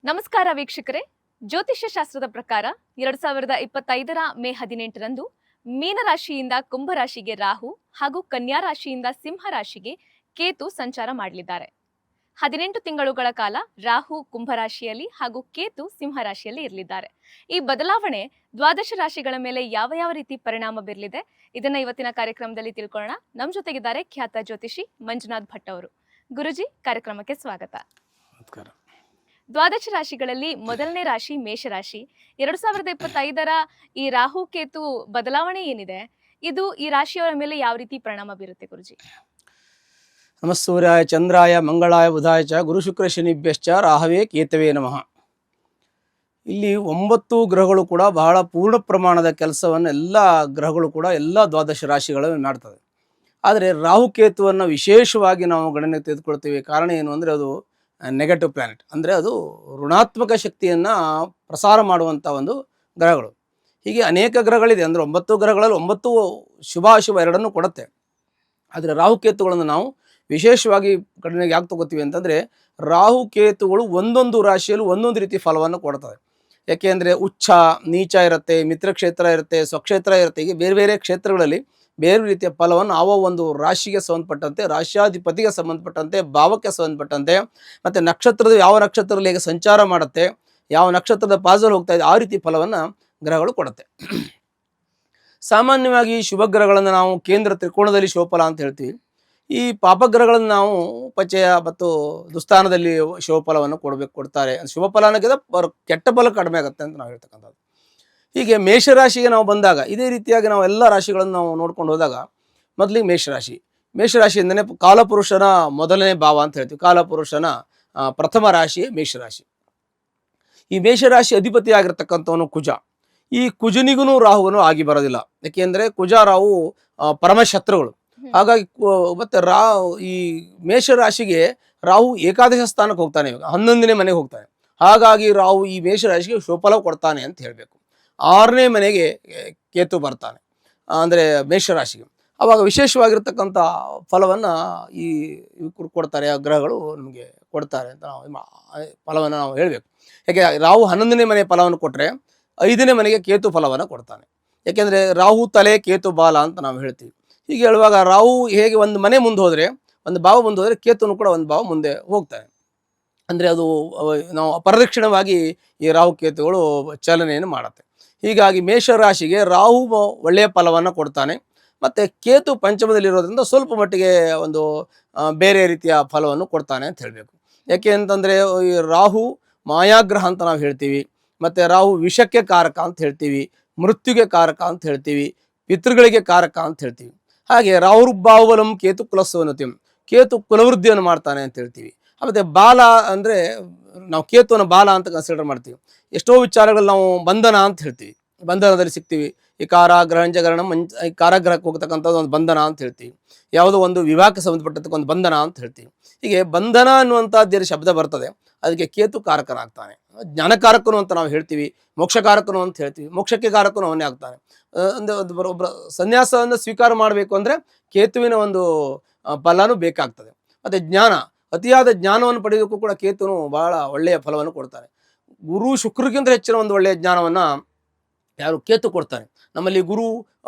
ನಮಸ್ಕಾರ ವೀಕ್ಷಕರೇ. ಜ್ಯೋತಿಷ್ಯ ಶಾಸ್ತ್ರದ ಪ್ರಕಾರ 2025ರ ಮೇ 18ರಂದು ಮೀನರಾಶಿಯಿಂದ ಕುಂಭರಾಶಿಗೆ ರಾಹು ಹಾಗೂ ಕನ್ಯಾ ರಾಶಿಯಿಂದ ಸಿಂಹ ರಾಶಿಗೆ ಕೇತು ಸಂಚಾರ ಮಾಡಲಿದ್ದಾರೆ. 18 ತಿಂಗಳುಗಳ ಕಾಲ ರಾಹು ಕುಂಭರಾಶಿಯಲ್ಲಿ ಹಾಗೂ ಕೇತು ಸಿಂಹ ರಾಶಿಯಲ್ಲಿ ಇರಲಿದ್ದಾರೆ. ಈ ಬದಲಾವಣೆ ದ್ವಾದಶ ರಾಶಿಗಳ ಮೇಲೆ ಯಾವ ರೀತಿ ಪರಿಣಾಮ ಬೀರಲಿದೆ ಇದನ್ನ ಇವತ್ತಿನ ಕಾರ್ಯಕ್ರಮದಲ್ಲಿ ತಿಳ್ಕೊಳ್ಳೋಣ. ನಮ್ಮ ಜೊತೆಗಿದ್ದಾರೆ ಖ್ಯಾತ ಜ್ಯೋತಿಷಿ ಮಂಜುನಾಥ್ ಭಟ್ ಅವರು. ಗುರುಜಿ, ಕಾರ್ಯಕ್ರಮಕ್ಕೆ ಸ್ವಾಗತ. ದ್ವಾದಶ ರಾಶಿಗಳಲ್ಲಿ ಮೊದಲನೇ ರಾಶಿ ಮೇಷರಾಶಿ. 2025ರ ಈ ರಾಹು ಕೇತು ಬದಲಾವಣೆ ಏನಿದೆ, ಇದು ಈ ರಾಶಿಯವರ ಮೇಲೆ ಯಾವ ರೀತಿ ಪರಿಣಾಮ ಬೀರುತ್ತೆ ಗುರುಜಿ? ನಮಸ್ಸೂರ್ಯಾಯ ಚಂದ್ರಾಯ ಮಂಗಳಾಯ ಬುಧಾಯ ಚ ಗುರು ಶುಕ್ರ ಶನಿಭ್ಯಶ್ಚ ರಾಹವೇ ಕೇತವೇ ನಮಃ. ಇಲ್ಲಿ 9 ಗ್ರಹಗಳು ಕೂಡ ಬಹಳ ಪೂರ್ಣ ಪ್ರಮಾಣದ ಕೆಲಸವನ್ನು ಎಲ್ಲ ಗ್ರಹಗಳು ಕೂಡ ಎಲ್ಲ ದ್ವಾದಶ ರಾಶಿಗಳು ಮಾಡ್ತದೆ. ಆದರೆ ರಾಹುಕೇತುವನ್ನು ವಿಶೇಷವಾಗಿ ನಾವು ಗಣನೆಗೆ ತೆಗೆದುಕೊಳ್ತೀವಿ. ಕಾರಣ ಏನು ಅಂದರೆ ಅದು ನೆಗೆಟಿವ್ ಪ್ಲಾನೆಟ್, ಅಂದರೆ ಅದು ಋಣಾತ್ಮಕ ಶಕ್ತಿಯನ್ನು ಪ್ರಸಾರ ಮಾಡುವಂಥ ಒಂದು ಗ್ರಹಗಳು. ಹೀಗೆ ಅನೇಕ ಗ್ರಹಗಳಿದೆ, ಅಂದರೆ 9 ಗ್ರಹಗಳಲ್ಲಿ 9 ಶುಭಾಶುಭ ಎರಡನ್ನೂ ಕೊಡುತ್ತೆ. ಆದರೆ ರಾಹುಕೇತುಗಳನ್ನು ನಾವು ವಿಶೇಷವಾಗಿ ಗಣನೆಗೆ ಯಾಕೆ ತಗೋತೀವಿ ಅಂತಂದರೆ, ರಾಹುಕೇತುಗಳು ಒಂದೊಂದು ರಾಶಿಯಲ್ಲೂ ಒಂದೊಂದು ರೀತಿ ಫಲವನ್ನು ಕೊಡ್ತವೆ. ಯಾಕೆಂದರೆ ಉಚ್ಚ ನೀಚ ಇರುತ್ತೆ, ಮಿತ್ರಕ್ಷೇತ್ರ ಇರುತ್ತೆ, ಸ್ವಕ್ಷೇತ್ರ ಇರುತ್ತೆ. ಹೀಗೆ ಬೇರೆ ಬೇರೆ ಕ್ಷೇತ್ರಗಳಲ್ಲಿ ಬೇರೆ ರೀತಿಯ ಫಲವನ್ನು ಒಂದು ರಾಶಿಗೆ ಸಂಬಂಧಪಟ್ಟಂತೆ, ರಾಶ್ಯಾಧಿಪತಿಗೆ ಸಂಬಂಧಪಟ್ಟಂತೆ, ಭಾವಕ್ಕೆ ಸಂಬಂಧಪಟ್ಟಂತೆ, ಮತ್ತು ನಕ್ಷತ್ರದ ಯಾವ ನಕ್ಷತ್ರದಲ್ಲಿ ಹೇಗೆ ಸಂಚಾರ ಮಾಡುತ್ತೆ, ಯಾವ ನಕ್ಷತ್ರದ ಪಾಸಲ್ಲಿ ಹೋಗ್ತಾ ಇದೆ, ಆ ರೀತಿ ಫಲವನ್ನು ಗ್ರಹಗಳು ಕೊಡುತ್ತೆ. ಸಾಮಾನ್ಯವಾಗಿ ಶುಭ ಗ್ರಹಗಳನ್ನು ನಾವು ಕೇಂದ್ರ ತ್ರಿಕೋಣದಲ್ಲಿ ಶುಭಫಲ ಅಂತ ಹೇಳ್ತೀವಿ. ಈ ಪಾಪಗ್ರಹಗಳನ್ನು ನಾವು ಪಚಯ ಮತ್ತು ದುಸ್ಥಾನದಲ್ಲಿ ಶುಭಫಲವನ್ನು ಕೊಡ್ತಾರೆ. ಶುಭಫಲ ಅನ್ನೋಕ್ಕಿಂತ ಕೆಟ್ಟ ಫಲ ಕಡಿಮೆ ಆಗುತ್ತೆ ಅಂತ ನಾವು ಹೇಳ್ತಕ್ಕಂಥದ್ದು. ಹೀಗೆ ಮೇಷರಾಶಿಗೆ ನಾವು ಬಂದಾಗ ಇದೇ ರೀತಿಯಾಗಿ ನಾವು ಎಲ್ಲ ರಾಶಿಗಳನ್ನು ನಾವು ನೋಡ್ಕೊಂಡು ಹೋದಾಗ, ಮೊದಲಿಗೆ ಮೇಷರಾಶಿ ಎಂದರೆ ಕಾಲಪುರುಷನ ಮೊದಲನೇ ಭಾವ ಅಂತ ಹೇಳ್ತೀವಿ. ಕಾಲಪುರುಷನ ಪ್ರಥಮ ರಾಶಿ ಮೇಷರಾಶಿ. ಈ ಮೇಷರಾಶಿ ಅಧಿಪತಿ ಆಗಿರ್ತಕ್ಕಂಥವನು ಕುಜ. ಈ ಕುಜನಿಗೂ ರಾಹುವನ್ನು ಆಗಿ ಬರೋದಿಲ್ಲ. ಯಾಕೆಂದರೆ ಕುಜ ರಾಹು ಪರಮಶತ್ರುಗಳು. ಹಾಗಾಗಿ ಮತ್ತೆ ಈ ಮೇಷರಾಶಿಗೆ ರಾಹು ಏಕಾದಶ ಸ್ಥಾನಕ್ಕೆ ಹೋಗ್ತಾನೆ, ಇವಾಗ 11ನೇ ಮನೆಗೆ ಹೋಗ್ತಾನೆ. ಹಾಗಾಗಿ ರಾಹು ಈ ಮೇಷರಾಶಿಗೆ ಶುಭಫಲ ಕೊಡ್ತಾನೆ ಅಂತ ಹೇಳಬೇಕು. 6ನೇ ಮನೆಗೆ ಕೇತು ಬರ್ತಾನೆ, ಅಂದರೆ ಮೇಷರಾಶಿಗೆ. ಆವಾಗ ವಿಶೇಷವಾಗಿರ್ತಕ್ಕಂಥ ಫಲವನ್ನು ಈ ಕೊಡ್ತಾರೆ, ಆ ಗ್ರಹಗಳು ನಮಗೆ ಕೊಡ್ತಾರೆ ಅಂತ ನಾವು ಫಲವನ್ನು ನಾವು ಹೇಳಬೇಕು. ಯಾಕೆ ರಾಹು 11ನೇ ಮನೆ ಫಲವನ್ನು ಕೊಟ್ಟರೆ 5ನೇ ಮನೆಗೆ ಕೇತು ಫಲವನ್ನು ಕೊಡ್ತಾನೆ. ಯಾಕೆಂದರೆ ರಾಹು ತಲೆ ಕೇತು ಬಾಲ ಅಂತ ನಾವು ಹೇಳ್ತೀವಿ. ಹೀಗೆ ಹೇಳುವಾಗ ರಾಹು ಹೇಗೆ ಒಂದು ಮನೆ ಮುಂದೆ ಹೋದರೆ, ಒಂದು ಭಾವ ಮುಂದೆ ಹೋದರೆ, ಕೇತುನು ಕೂಡ ಒಂದು ಭಾವ ಮುಂದೆ ಹೋಗ್ತಾನೆ. ಅಂದರೆ ಅದು ನಾವು ಅಪರದಕ್ಷಿಣವಾಗಿ ಈ ರಾಹು ಕೇತುಗಳು ಚಲನೆಯನ್ನು ಮಾಡುತ್ತೆ. ಹೀಗಾಗಿ ಮೇಷರಾಶಿಗೆ ರಾಹು ಒಳ್ಳೆಯ ಫಲವನ್ನು ಕೊಡ್ತಾನೆ, ಮತ್ತು ಕೇತು ಪಂಚಮದಲ್ಲಿರೋದ್ರಿಂದ ಸ್ವಲ್ಪ ಮಟ್ಟಿಗೆ ಒಂದು ಬೇರೆ ರೀತಿಯ ಫಲವನ್ನು ಕೊಡ್ತಾನೆ ಅಂತ ಹೇಳಬೇಕು. ಯಾಕೆ ಅಂತಂದರೆ ಈ ರಾಹು ಮಾಯಾಗ್ರಹ ಅಂತ ನಾವು ಹೇಳ್ತೀವಿ, ಮತ್ತು ರಾಹು ವಿಷಕ್ಕೆ ಕಾರಕ ಅಂತ ಹೇಳ್ತೀವಿ, ಮೃತ್ಯುಗೆ ಕಾರಕ ಅಂತ ಹೇಳ್ತೀವಿ, ಪಿತೃಗಳಿಗೆ ಕಾರಕ ಅಂತ ಹೇಳ್ತೀವಿ. ಹಾಗೆ ರಾಹುರ್ಭಾವಲಂ ಕೇತು ಕುಲಸ್ವನತಿಂ, ಕೇತು ಕುಲವೃದ್ಧಿಯನ್ನು ಮಾಡ್ತಾನೆ ಅಂತ ಹೇಳ್ತೀವಿ. ಮತ್ತು ಬಾಲ ಅಂದರೆ ನಾವು ಕೇತುವನ್ನು ಬಾಲ ಅಂತ ಕನ್ಸಿಡರ್ ಮಾಡ್ತೀವಿ. ಎಷ್ಟೋ ವಿಚಾರಗಳು ನಾವು ಬಂಧನ ಅಂತ ಹೇಳ್ತೀವಿ, ಬಂಧನದಲ್ಲಿ ಸಿಗ್ತೀವಿ. ಈ ಕಾರಾಗ್ರಹಂಜಗರಣ ಈ ಕಾರಾಗ್ರಹಕ್ಕೆ ಹೋಗ್ತಕ್ಕಂಥದ್ದು ಒಂದು ಬಂಧನ ಅಂತ ಹೇಳ್ತೀವಿ. ಯಾವುದೋ ಒಂದು ವಿವಾಹಕ್ಕೆ ಸಂಬಂಧಪಟ್ಟಂಥ ಒಂದು ಬಂಧನ ಅಂತ ಹೇಳ್ತೀವಿ. ಹೀಗೆ ಬಂಧನ ಅನ್ನುವಂಥದ್ದು ಶಬ್ದ ಬರ್ತದೆ, ಅದಕ್ಕೆ ಕೇತು ಕಾರಕನಾಗ್ತಾನೆ. ಜ್ಞಾನಕಾರಕನು ಅಂತ ನಾವು ಹೇಳ್ತೀವಿ, ಮೋಕ್ಷಕಾರಕನು ಅಂತ ಹೇಳ್ತೀವಿ, ಮೋಕ್ಷಕ್ಕೆ ಕಾರಕನು ಅವನೇ ಆಗ್ತಾನೆ. ಅಂದರೆ ಒಬ್ಬರ ಸನ್ಯಾಸವನ್ನು ಸ್ವೀಕಾರ ಮಾಡಬೇಕು ಅಂದರೆ ಕೇತುವಿನ ಒಂದು ಫಲನೂ ಬೇಕಾಗ್ತದೆ. ಮತ್ತು ಜ್ಞಾನ, ಅತಿಯಾದ ಜ್ಞಾನವನ್ನು ಪಡೆಯೋಕ್ಕೂ ಕೂಡ ಕೇತುನು ಬಹಳ ಒಳ್ಳೆಯ ಫಲವನ್ನು ಕೊಡ್ತಾನೆ. ಗುರು ಶುಕ್ರಕ್ಕಿಂತ ಹೆಚ್ಚಿನ ಒಂದು ಒಳ್ಳೆಯ ಜ್ಞಾನವನ್ನು ಯಾರು ಕೇತು ಕೊಡ್ತಾನೆ. ನಮ್ಮಲ್ಲಿ ಗುರು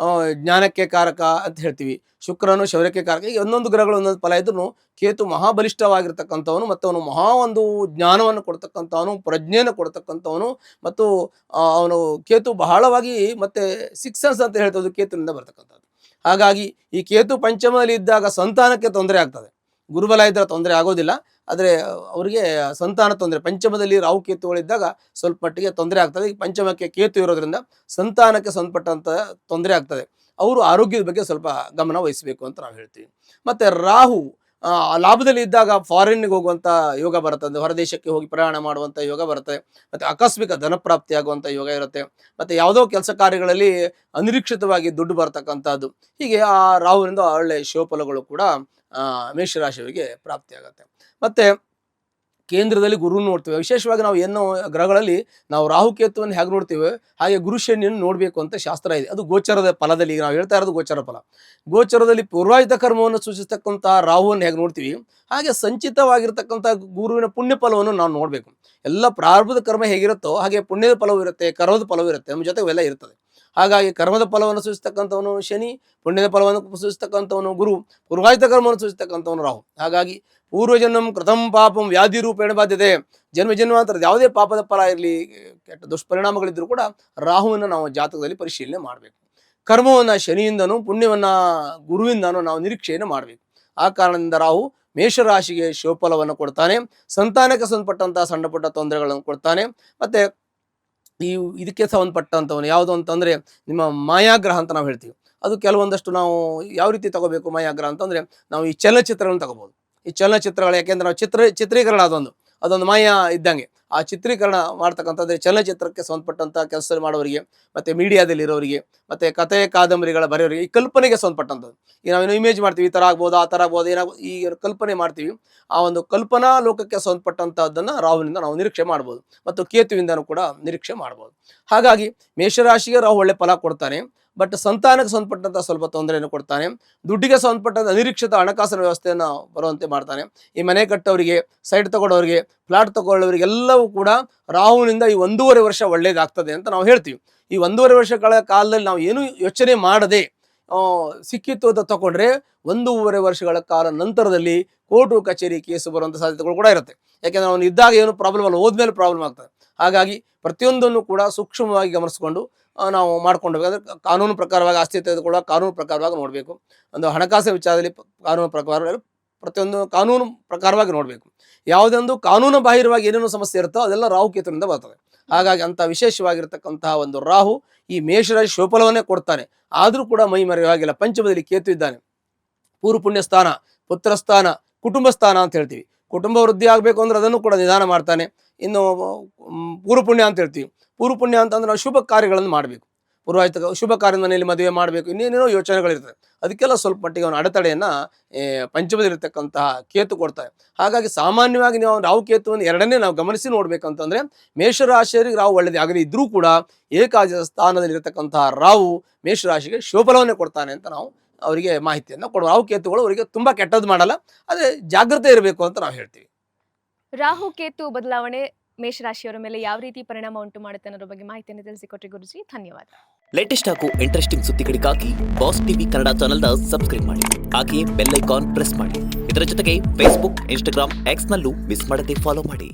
ಜ್ಞಾನಕ್ಕೆ ಕಾರಕ ಅಂತ ಹೇಳ್ತೀವಿ, ಶುಕ್ರನು ಶೌರ್ಯಕ್ಕೆ ಕಾರಕ. ಈ ಒಂದೊಂದು ಗ್ರಹಗಳು ಒಂದೊಂದು ಫಲ ಇದ್ರೂ ಕೇತು ಮಹಾಬಲಿಷ್ಠವಾಗಿರ್ತಕ್ಕಂಥವನು, ಮತ್ತು ಅವನು ಮಹಾ ಒಂದು ಜ್ಞಾನವನ್ನು ಕೊಡ್ತಕ್ಕಂಥವನು, ಪ್ರಜ್ಞೆಯನ್ನು ಕೊಡ್ತಕ್ಕಂಥವನು. ಮತ್ತು ಅವನು ಕೇತು ಬಹಳವಾಗಿ ಮತ್ತು 6 ಸೆನ್ಸ್ ಅಂತ ಹೇಳ್ತದ್ದು ಕೇತುವಿನಿಂದ ಬರ್ತಕ್ಕಂಥದ್ದು. ಹಾಗಾಗಿ ಈ ಕೇತು ಪಂಚಮದಲ್ಲಿ ಇದ್ದಾಗ ಸಂತಾನಕ್ಕೆ ತೊಂದರೆ ಆಗ್ತದೆ. ಗುರುಬಲ ಇದ್ದರೆ ತೊಂದರೆ ಆಗೋದಿಲ್ಲ, ಆದರೆ ಅವರಿಗೆ ಸಂತಾನ ತೊಂದರೆ. ಪಂಚಮದಲ್ಲಿ ರಾಹು ಕೇತುಗಳಿದ್ದಾಗ ಸ್ವಲ್ಪ ಮಟ್ಟಿಗೆ ತೊಂದರೆ ಆಗ್ತದೆ. ಈ ಪಂಚಮಕ್ಕೆ ಕೇತು ಇರೋದ್ರಿಂದ ಸಂತಾನಕ್ಕೆ ಸಂಬಂಧಪಟ್ಟಂಥ ತೊಂದರೆ ಆಗ್ತದೆ. ಅವರು ಆರೋಗ್ಯದ ಬಗ್ಗೆ ಸ್ವಲ್ಪ ಗಮನ ವಹಿಸಬೇಕು ಅಂತ ನಾವು ಹೇಳ್ತೀವಿ. ಮತ್ತು ರಾಹು ಲಾಭದಲ್ಲಿ ಇದ್ದಾಗ ಫಾರಿನ್ಗೆ ಹೋಗುವಂಥ ಯೋಗ ಬರ್ತದೆ, ಹೊರದೇಶಕ್ಕೆ ಹೋಗಿ ಪ್ರಯಾಣ ಮಾಡುವಂಥ ಯೋಗ ಬರುತ್ತೆ, ಮತ್ತು ಆಕಸ್ಮಿಕ ಧನಪ್ರಾಪ್ತಿ ಆಗುವಂಥ ಯೋಗ ಇರುತ್ತೆ, ಮತ್ತು ಯಾವುದೋ ಕೆಲಸ ಕಾರ್ಯಗಳಲ್ಲಿ ಅನಿರೀಕ್ಷಿತವಾಗಿ ದುಡ್ಡು ಬರ್ತಕ್ಕಂಥದ್ದು. ಹೀಗೆ ಆ ರಾಹುವಿನಿಂದ ಒಳ್ಳೆಯ ಶುಭಫಲಗಳು ಕೂಡ ಮೇಷರಾಶಿಯವರಿಗೆ ಪ್ರಾಪ್ತಿಯಾಗತ್ತೆ. ಮತ್ತು ಕೇಂದ್ರದಲ್ಲಿ ಗುರು ನೋಡ್ತೇವೆ. ವಿಶೇಷವಾಗಿ ನಾವು ಏನು ಗ್ರಹಗಳಲ್ಲಿ ನಾವು ರಾಹುಕೇತುವನ್ನು ಹೇಗೆ ನೋಡ್ತೇವೆ ಹಾಗೆ ಗುರು ಶನಿಯನ್ನು ನೋಡಬೇಕು ಅಂತ ಶಾಸ್ತ್ರ ಇದೆ. ಅದು ಗೋಚರದ ಫಲದಲ್ಲಿ, ಈಗ ನಾವು ಹೇಳ್ತಾ ಇರೋದು ಗೋಚರ ಫಲ. ಗೋಚರದಲ್ಲಿ ಪೂರ್ವಾಹಿತ ಕರ್ಮವನ್ನು ಸೂಚಿಸ್ತಕ್ಕಂಥ ರಾಹುವನ್ನು ಹೇಗೆ ನೋಡ್ತೀವಿ ಹಾಗೆ ಸಂಚಿತವಾಗಿರ್ತಕ್ಕಂಥ ಗುರುವಿನ ಪುಣ್ಯ ಫಲವನ್ನು ನಾವು ನೋಡಬೇಕು. ಎಲ್ಲ ಪ್ರಾರಬ್ಧದ ಕರ್ಮ ಹೇಗಿರುತ್ತೋ ಹಾಗೆ ಪುಣ್ಯದ ಫಲವೂ ಇರುತ್ತೆ, ಕರ್ಮದ ಫಲವೂ ಇರುತ್ತೆ, ನಮ್ಮ ಜೊತೆ ಇವೆಲ್ಲ ಇರ್ತದೆ. ಹಾಗಾಗಿ ಕರ್ಮದ ಫಲವನ್ನು ಸೂಚಿಸ್ತಕ್ಕಂಥವನು ಶನಿ, ಪುಣ್ಯದ ಫಲವನ್ನು ಸೂಚಿಸ್ತಕ್ಕಂಥವನು ಗುರು, ಪೂರ್ವಾಹಿತ ಕರ್ಮವನ್ನು ಸೂಚಿಸ್ತಕ್ಕಂಥವನು ರಾಹು. ಹಾಗಾಗಿ ಪೂರ್ವಜನ್ಮಂ ಕೃತಂ ಪಾಪಂ ವ್ಯಾಧಿ ರೂಪೇಣ ಬಾಧ್ಯತೆ, ಜನ್ಮ ಜನ್ಮಾಂತರದ ಯಾವುದೇ ಪಾಪದ ಫಲ ಇರಲಿ, ಕೆಟ್ಟ ದುಷ್ಪರಿಣಾಮಗಳಿದ್ರೂ ಕೂಡ ರಾಹುವನ್ನು ನಾವು ಜಾತಕದಲ್ಲಿ ಪರಿಶೀಲನೆ ಮಾಡಬೇಕು. ಕರ್ಮವನ್ನು ಶನಿಯಿಂದನೂ ಪುಣ್ಯವನ್ನು ಗುರುವಿಂದನೂ ನಾವು ನಿರೀಕ್ಷೆಯನ್ನು ಮಾಡಬೇಕು. ಆ ಕಾರಣದಿಂದ ರಾಹು ಮೇಷರಾಶಿಗೆ ಶುಭಫಲವನ್ನು ಕೊಡ್ತಾನೆ, ಸಂತಾನಕ್ಕೆ ಸಂಬಂಧಪಟ್ಟಂತಹ ಸಣ್ಣ ಪುಟ್ಟ ತೊಂದರೆಗಳನ್ನು ಕೊಡ್ತಾನೆ. ಮತ್ತು ಇದಕ್ಕೆ ಸಂಬಂಧಪಟ್ಟಂಥವನು ಯಾವುದು ಅಂತಂದರೆ ನಿಮ್ಮ ಮಾಯಾಗ್ರಹ ಅಂತ ನಾವು ಹೇಳ್ತೀವಿ. ಅದು ಕೆಲವೊಂದಷ್ಟು ನಾವು ಯಾವ ರೀತಿ ತಗೋಬೇಕು ಮಾಯಾಗ್ರಹ ಅಂತಂದರೆ, ನಾವು ಈ ಚಲನಚಿತ್ರಗಳನ್ನು ತಗೋಬೋದು. ಈ ಚಲನಚಿತ್ರಗಳು ಯಾಕೆಂದರೆ ನಾವು ಚಿತ್ರೀಕರಣ ಅದೊಂದು ಮಾಯಾ ಇದ್ದಂಗೆ. ಆ ಚಿತ್ರೀಕರಣ ಮಾಡ್ತಕ್ಕಂಥದ್ದು ಚಲನಚಿತ್ರಕ್ಕೆ ಸಂಬಂಧಪಟ್ಟಂಥ ಕೆಲಸ ಮಾಡೋರಿಗೆ, ಮತ್ತು ಮೀಡಿಯಾದಲ್ಲಿರೋರಿಗೆ, ಮತ್ತು ಕಥೆ ಕಾದಂಬರಿಗಳ ಬರೆಯೋರಿಗೆ, ಈ ಕಲ್ಪನೆಗೆ ಸಂಬಂಧಪಟ್ಟಂಥದ್ದು. ಈಗ ನಾವೇನು ಇಮೇಜ್ ಮಾಡ್ತೀವಿ, ಈ ಥರ ಆಗ್ಬೋದು, ಆ ಥರ ಆಗ್ಬೋದು, ಏನಾಗ್ಬೋದು, ಈ ಕಲ್ಪನೆ ಮಾಡ್ತೀವಿ. ಆ ಒಂದು ಕಲ್ಪನಾ ಲೋಕಕ್ಕೆ ಸಂಬಂಧಪಟ್ಟಂಥದ್ದನ್ನು ರಾಹುವಿನಿಂದ ನಾವು ನಿರೀಕ್ಷೆ ಮಾಡ್ಬೋದು, ಮತ್ತು ಕೇತುವಿಂದನೂ ಕೂಡ ನಿರೀಕ್ಷೆ ಮಾಡ್ಬೋದು. ಹಾಗಾಗಿ ಮೇಷರಾಶಿಗೆ ರಾಹು ಒಳ್ಳೆ ಫಲ ಕೊಡ್ತಾನೆ, ಬಟ್ ಸಂತಾನಕ್ಕೆ ಸಂಬಂಧಪಟ್ಟಂಥ ಸ್ವಲ್ಪ ತೊಂದರೆಯನ್ನು ಕೊಡ್ತಾನೆ. ದುಡ್ಡಿಗೆ ಸಂಬಂಧಪಟ್ಟಂಥ ಅನಿರೀಕ್ಷಿತ ಹಣಕಾಸಿನ ವ್ಯವಸ್ಥೆಯನ್ನು ಬರುವಂತೆ ಮಾಡ್ತಾನೆ. ಈ ಮನೆ ಕಟ್ಟೋರಿಗೆ, ಸೈಟ್ ತಗೊಳ್ಳೋರಿಗೆ, ಫ್ಲಾಟ್ ತಗೊಳ್ಳೋರಿಗೆ ಎಲ್ಲವೂ ಕೂಡ ರಾಹುವಿನಿಂದ ಈ 1.5 ವರ್ಷ ಒಳ್ಳೇದಾಗ್ತದೆ ಅಂತ ನಾವು ಹೇಳ್ತೀವಿ. ಈ 1.5 ವರ್ಷಗಳ ಕಾಲದಲ್ಲಿ ನಾವು ಏನು ಯೋಚನೆ ಮಾಡದೆ ಸಿಕ್ಕಿತ್ತು ಅಂತ ತಗೊಂಡ್ರೆ 1.5 ವರ್ಷಗಳ ಕಾಲ ನಂತರದಲ್ಲಿ ಕೋರ್ಟು ಕಚೇರಿ ಕೇಸು ಬರುವಂಥ ಸಾಧ್ಯತೆಗಳು ಕೂಡ ಇರುತ್ತೆ. ಯಾಕೆಂದರೆ ಅವನು ಇದ್ದಾಗ ಏನು ಪ್ರಾಬ್ಲಮ್ ಅಲ್ಲ, ಹೋದ್ಮೇಲೆ ಪ್ರಾಬ್ಲಮ್ ಆಗ್ತದೆ. ಹಾಗಾಗಿ ಪ್ರತಿಯೊಂದನ್ನು ಕೂಡ ಸೂಕ್ಷ್ಮವಾಗಿ ಗಮನಿಸ್ಕೊಂಡು ನಾವು ಮಾಡ್ಕೊಂಡು ಹೋಗಬೇಕು. ಅಂದರೆ ಕಾನೂನು ಪ್ರಕಾರವಾಗಿ ಆಸ್ತಿ ತೆಗೆದುಕೊಳ್ಳುವ ಕಾನೂನು ಪ್ರಕಾರವಾಗಿ ನೋಡಬೇಕು. ಒಂದು ಹಣಕಾಸಿನ ವಿಚಾರದಲ್ಲಿ ಕಾನೂನು ಪ್ರಕಾರ ಪ್ರತಿಯೊಂದು ಕಾನೂನು ಪ್ರಕಾರವಾಗಿ ನೋಡಬೇಕು. ಯಾವುದೊಂದು ಕಾನೂನು ಬಾಹಿರವಾಗಿ ಏನೇನು ಸಮಸ್ಯೆ ಇರುತ್ತೋ ಅದೆಲ್ಲ ರಾಹು ಕೇತುವಿನಿಂದ ಬರ್ತದೆ. ಹಾಗಾಗಿ ಅಂಥ ವಿಶೇಷವಾಗಿರ್ತಕ್ಕಂತಹ ಒಂದು ರಾಹು ಈ ಮೇಷರಾಶಿ ಶುಭಫಲವನ್ನೇ ಕೊಡ್ತಾನೆ. ಆದರೂ ಕೂಡ ಮೈ ಮರೆಯುವಾಗಿಲ್ಲ. ಪಂಚಮದಲ್ಲಿ ಕೇತು ಇದ್ದಾನೆ. ಪೂರ್ವ ಪುಣ್ಯ ಸ್ಥಾನ, ಪುತ್ರ ಸ್ಥಾನ, ಕುಟುಂಬ ಸ್ಥಾನ ಅಂತ ಹೇಳ್ತೀವಿ. ಕುಟುಂಬ ವೃದ್ಧಿ ಆಗಬೇಕು ಅಂದ್ರೆ ಅದನ್ನು ಕೂಡ ನಿಧಾನ ಮಾಡ್ತಾನೆ. ಇನ್ನು ಪೂರ್ವ ಪುಣ್ಯ ಅಂತ ಹೇಳ್ತೀವಿ. ಪೂರ್ವ ಪುಣ್ಯ ಅಂತಂದ್ರೆ ನಾವು ಶುಭ ಕಾರ್ಯಗಳನ್ನು ಮಾಡಬೇಕು. ಪೂರ್ವಾಹಿತ ಶುಭ ಕಾರ್ಯದ ಮನೆಯಲ್ಲಿ ಮದುವೆ ಮಾಡಬೇಕು, ಇನ್ನೇನೇನೋ ಯೋಚನೆಗಳಿರ್ತದೆ. ಅದಕ್ಕೆಲ್ಲ ಸ್ವಲ್ಪ ಮಟ್ಟಿಗೆ ಅವನ ಅಡೆತಡೆಯನ್ನು ಪಂಚಮದಲ್ಲಿರ್ತಕ್ಕಂತಹ ಕೇತು ಕೊಡ್ತಾರೆ. ಹಾಗಾಗಿ ಸಾಮಾನ್ಯವಾಗಿ ನಾವು ರಾಹು ಕೇತುವನ್ನು ಎರಡನ್ನೇ ನಾವು ಗಮನಿಸಿ ನೋಡ್ಬೇಕಂತಂದ್ರೆ, ಮೇಷರಾಶಿಯವರಿಗೆ ರಾಹು ಒಳ್ಳೆಯದೇ ಆಗದೇ ಇದ್ರೂ ಕೂಡ ಏಕಾದಶ ಸ್ಥಾನದಲ್ಲಿರ್ತಕ್ಕಂತಹ ರಾಹು ಮೇಷರಾಶಿಗೆ ಶುಭಫಲವನ್ನೇ ಕೊಡ್ತಾನೆ ಅಂತ ನಾವು ಅವರಿಗೆ ಮಾಹಿತಿಯನ್ನು ಕೊಡುವ. ರಾಹು ಕೇತುಗಳು ಅವರಿಗೆ ತುಂಬ ಕೆಟ್ಟದ್ದು ಮಾಡಲ್ಲ, ಆದರೆ ಜಾಗ್ರತೆ ಇರಬೇಕು ಅಂತ ನಾವು ಹೇಳ್ತೀವಿ. ರಾಹು ಕೇತು ಬದಲಾವಣೆ ಮೇಷರಾಶಿಯವರ ಮೇಲೆ ಯಾವ ರೀತಿ ಪರಿಣಾಮ ಉಂಟು ಮಾಡುತ್ತೆ ಅನ್ನೋದ್ರ ಬಗ್ಗೆ ಮಾಹಿತಿಯನ್ನು ತಿಳಿಸಿಕೊಟ್ರಿ ಗುರುಜಿ, ಧನ್ಯವಾದ. ಲೇಟೆಸ್ಟ್ ಹಾಗೂ ಇಂಟ್ರೆಸ್ಟಿಂಗ್ ಸುದ್ದಿಗಳಿಗಾಗಿ ಬಾಸ್ ಟಿವಿ ಕನ್ನಡ ಚಾನೆಲ್ನ ಸಬ್ಸ್ಕ್ರೈಬ್ ಮಾಡಿ. ಹಾಗೆಯೇ ಬೆಲ್ ಐಕಾನ್ ಪ್ರೆಸ್ ಮಾಡಿ. ಇದರ ಜೊತೆಗೆ ಫೇಸ್ಬುಕ್, ಇನ್ಸ್ಟಾಗ್ರಾಮ್, ಎಕ್ಸ್ ನಲ್ಲೂ ಮಿಸ್ ಮಾಡದೆ ಫಾಲೋ ಮಾಡಿ.